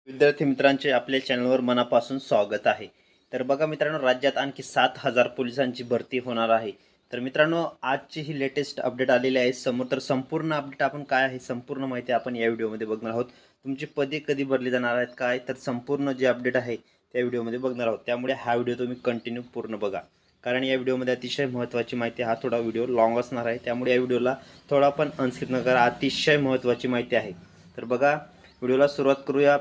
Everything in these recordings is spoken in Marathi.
विद्यार्थी मित्रांचे आपल्या चॅनलवर मनापासून स्वागत आहे। तर बघा मित्रांनो, राज्यात आणखी 7,000 पोलिसांची भरती होणार आहे। तर मित्रांनो, आजची ही लेटेस्ट अपडेट आलेली आहे समोर। तर संपूर्ण अपडेट आपण काय आहे, संपूर्ण माहिती आपण या व्हिडिओमध्ये बघणार आहोत। तुमची पदे कधी भरली जाणार आहेत काय, तर संपूर्ण जे अपडेट आहे त्या व्हिडिओमध्ये बघणार आहोत। त्यामुळे हा व्हिडिओ तुम्ही कंटिन्यू पूर्ण बघा, कारण या व्हिडिओमध्ये अतिशय महत्त्वाची माहिती, हा थोडा व्हिडिओ लॉंग असणार आहे, त्यामुळे या व्हिडिओला थोडा पण अनस्किप न करा, अतिशय महत्त्वाची माहिती आहे। तर बघा, व्हिडिओला सुरुवात करूया।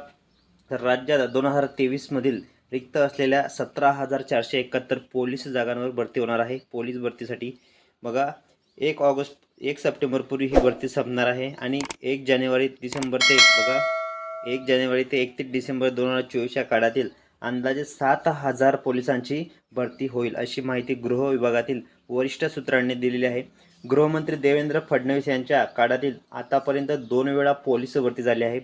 तर राज्यात 2023 मधील रिक्त असलेल्या 17,471 पोलीस जागांवर भरती होणार आहे। पोलीस भरतीसाठी बघा, 1 सप्टेंबर पूर्वी ही भरती संपणार आहे आणि 1 जानेवारी ते 31 डिसेंबर 2024 या काळातील अंदाजे 7,000 पोलिसांची भरती होईल, अशी माहिती गृह विभागातील वरिष्ठ सूत्रांनी दिलेली आहे। गृहमंत्री देवेंद्र फडणवीस यांच्या काळातील आतापर्यंत 2 वेळा पोलीस भरती झाली आहे।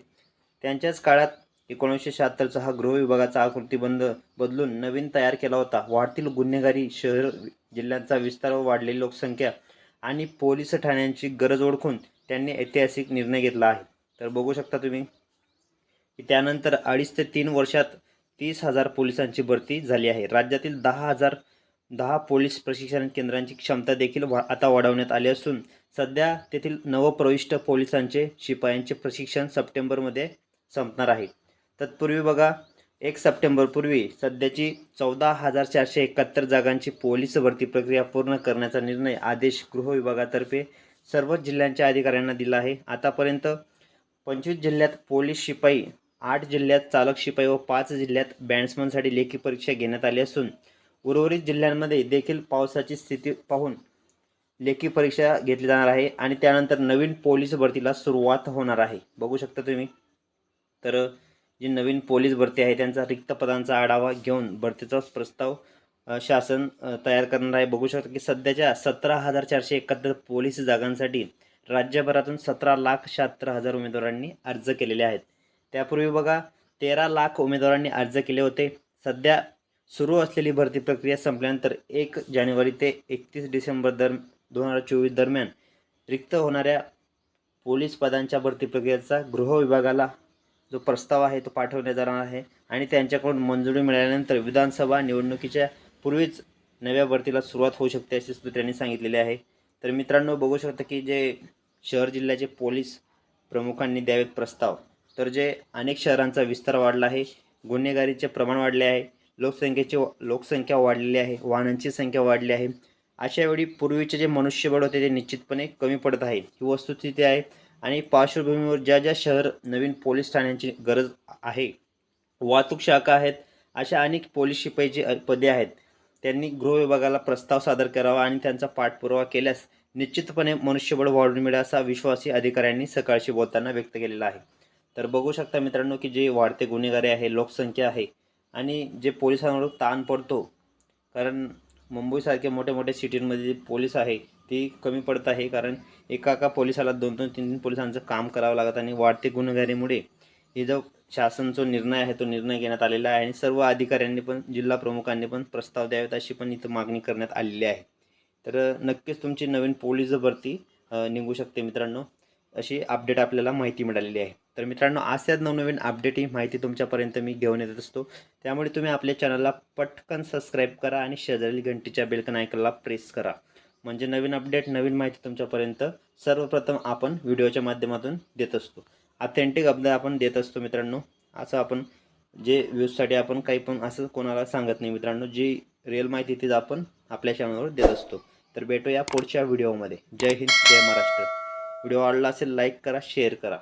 त्यांच्याच काळात 1976चा हा गृह विभागाचा आकृतीबंध बदलून नवीन तयार केला होता। वाढतील गुन्हेगारी, शहर जिल्ह्यांचा विस्तार व वाढलेली लोकसंख्या आणि पोलीस ठाण्यांची गरज ओळखून त्यांनी ऐतिहासिक निर्णय घेतला आहे। तर बघू शकता तुम्ही की त्यानंतर 2.5 ते 3 वर्षात 30,000 पोलिसांची भरती झाली आहे। राज्यातील 10 पोलीस प्रशिक्षण केंद्रांची क्षमता देखील आता वाढवण्यात आली असून सध्या तेथील नवप्रविष्ट पोलिसांचे शिपायांचे प्रशिक्षण सप्टेंबरमध्ये संपणार आहे। तत्पूर्वी बघा, 1 सप्टेंबर पूर्वी सध्याची 14,471 जागांची पोलीस भरती प्रक्रिया पूर्ण करण्याचा निर्णय आदेश गृह विभागातर्फे सर्व जिल्ह्यांच्या अधिकाऱ्यांना दिला आहे। आतापर्यंत 25 जिल्ह्यात पोलीस शिपाई, 8 जिल्ह्यात चालक शिपाई व 5 जिल्ह्यात बॅट्समनसाठी लेखी परीक्षा घेण्यात आली असून उर्वरित जिल्ह्यांमध्ये देखील पावसाची स्थिती पाहून लेखी परीक्षा घेतली जाणार आहे आणि त्यानंतर नवीन पोलीस भरतीला सुरुवात होणार आहे। बघू शकता तुम्ही। तर जी नवीन पोलीस भरती आहे त्यांचा रिक्त पदांचा आढावा घेऊन भरतीचा प्रस्ताव शासन तयार करणार आहे। बघू शकता की सध्याच्या 17,471 पोलीस जागांसाठी राज्यभरातून 17,76,000 उमेदवारांनी अर्ज केलेले आहेत। त्यापूर्वी बघा, 13 लाख उमेदवारांनी अर्ज केले होते। सध्या सुरू असलेली भरती प्रक्रिया संपल्यानंतर 1 जानेवारी ते 31 डिसेंबर 2024 दरम्यान रिक्त होणाऱ्या पोलीस पदांच्या भरती प्रक्रियेचा गृह विभागाला जो प्रस्ताव आहे तो पाठवण्यात जाणार आहे आणि त्यांच्याकडून मंजुरी मिळाल्यानंतर विधानसभा निवडणुकीच्या पूर्वीच नव्या भरतीला सुरुवात होऊ शकते, असे सूत्रांनी सांगितलेले आहे। तर मित्रांनो, बघू शकता की जे शहर जिल्ह्याचे पोलीस प्रमुखांनी द्यावेत प्रस्ताव, तर जे अनेक शहरांचा विस्तार वाढला आहे, गुन्हेगारीचे प्रमाण वाढले आहे, लोकसंख्या वाढलेली आहे, वाहनांची संख्या वाढली आहे। अशा वेळी पूर्वीचे जे मनुष्यबळ होते ते निश्चितपणे कमी पडत आहे, ही वस्तुस्थिती आहे। आणि पार्श्वभूमीवर ज्या शहर नवीन पोलीस ठाण्यांची गरज आहे, वाहतूक शाखा आहेत, अशा अनेक पोलीस शिपाईची पदे आहेत, त्यांनी गृह विभागाला प्रस्ताव सादर करावा आणि त्यांचा पाठपुरावा केल्यास निश्चितपणे मनुष्यबळ वाढून मिळेल, असा विश्वासही अधिकाऱ्यांनी सकाळशी बोलताना व्यक्त केलेला आहे। तर बघू शकता मित्रांनो की जे वाढते गुन्हेगारी आहे, लोकसंख्या आहे आणि जे पोलिसांवर ताण पडतो, कारण मुंबईसारख्या मोठ्या सिटींमध्ये जे पोलीस आहे ती कमी पडत आहे, कारण एका पोलिसाला 2-2, 3-3 पोलिसांचं काम करावं लागतं आणि वाढते गुन्हेगारीमुळे हे जो शासनचा निर्णय आहे तो निर्णय घेण्यात आलेला आहे आणि सर्व अधिकाऱ्यांनी पण, जिल्हा प्रमुखांनी पण प्रस्ताव द्यावेत अशी पण इथं मागणी करण्यात आलेली आहे। तर नक्कीच तुमची नवीन पोलीस भरती निघू शकते मित्रांनो, अशी अपडेट आपल्याला माहिती मिळालेली आहे। तर मित्रांनो, अशाच नवनवीन अपडेट ही माहिती तुमच्यापर्यंत मी घेऊन येत असतो, त्यामुळे तुम्ही आपल्या चॅनलला पटकन सबस्क्राईब करा आणि शेजारील घंटीच्या बेल आयकॉनला प्रेस करा, म्हणजे नवीन अपडेट, नवीन माहिती तुमच्यापर्यंत सर्वप्रथम आपण व्हिडिओच्या माध्यमातून देत असतो। ऑथेंटिक अपडेट आपण देत असतो मित्रांनो, असं आपण जे व्ह्यूजसाठी आपण काही पण असं कोणाला सांगत नाही मित्रांनो, जी रिअल माहिती तीच आपण आपल्या चॅनलवर देत असतो। तर भेटूया पुढच्या व्हिडिओमध्ये। जय हिंद, जय महाराष्ट्र। व्हिडिओ आवडला असेल लाईक करा, शेअर करा।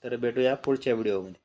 तर भेटूया पुढच्या व्हिडिओमध्ये।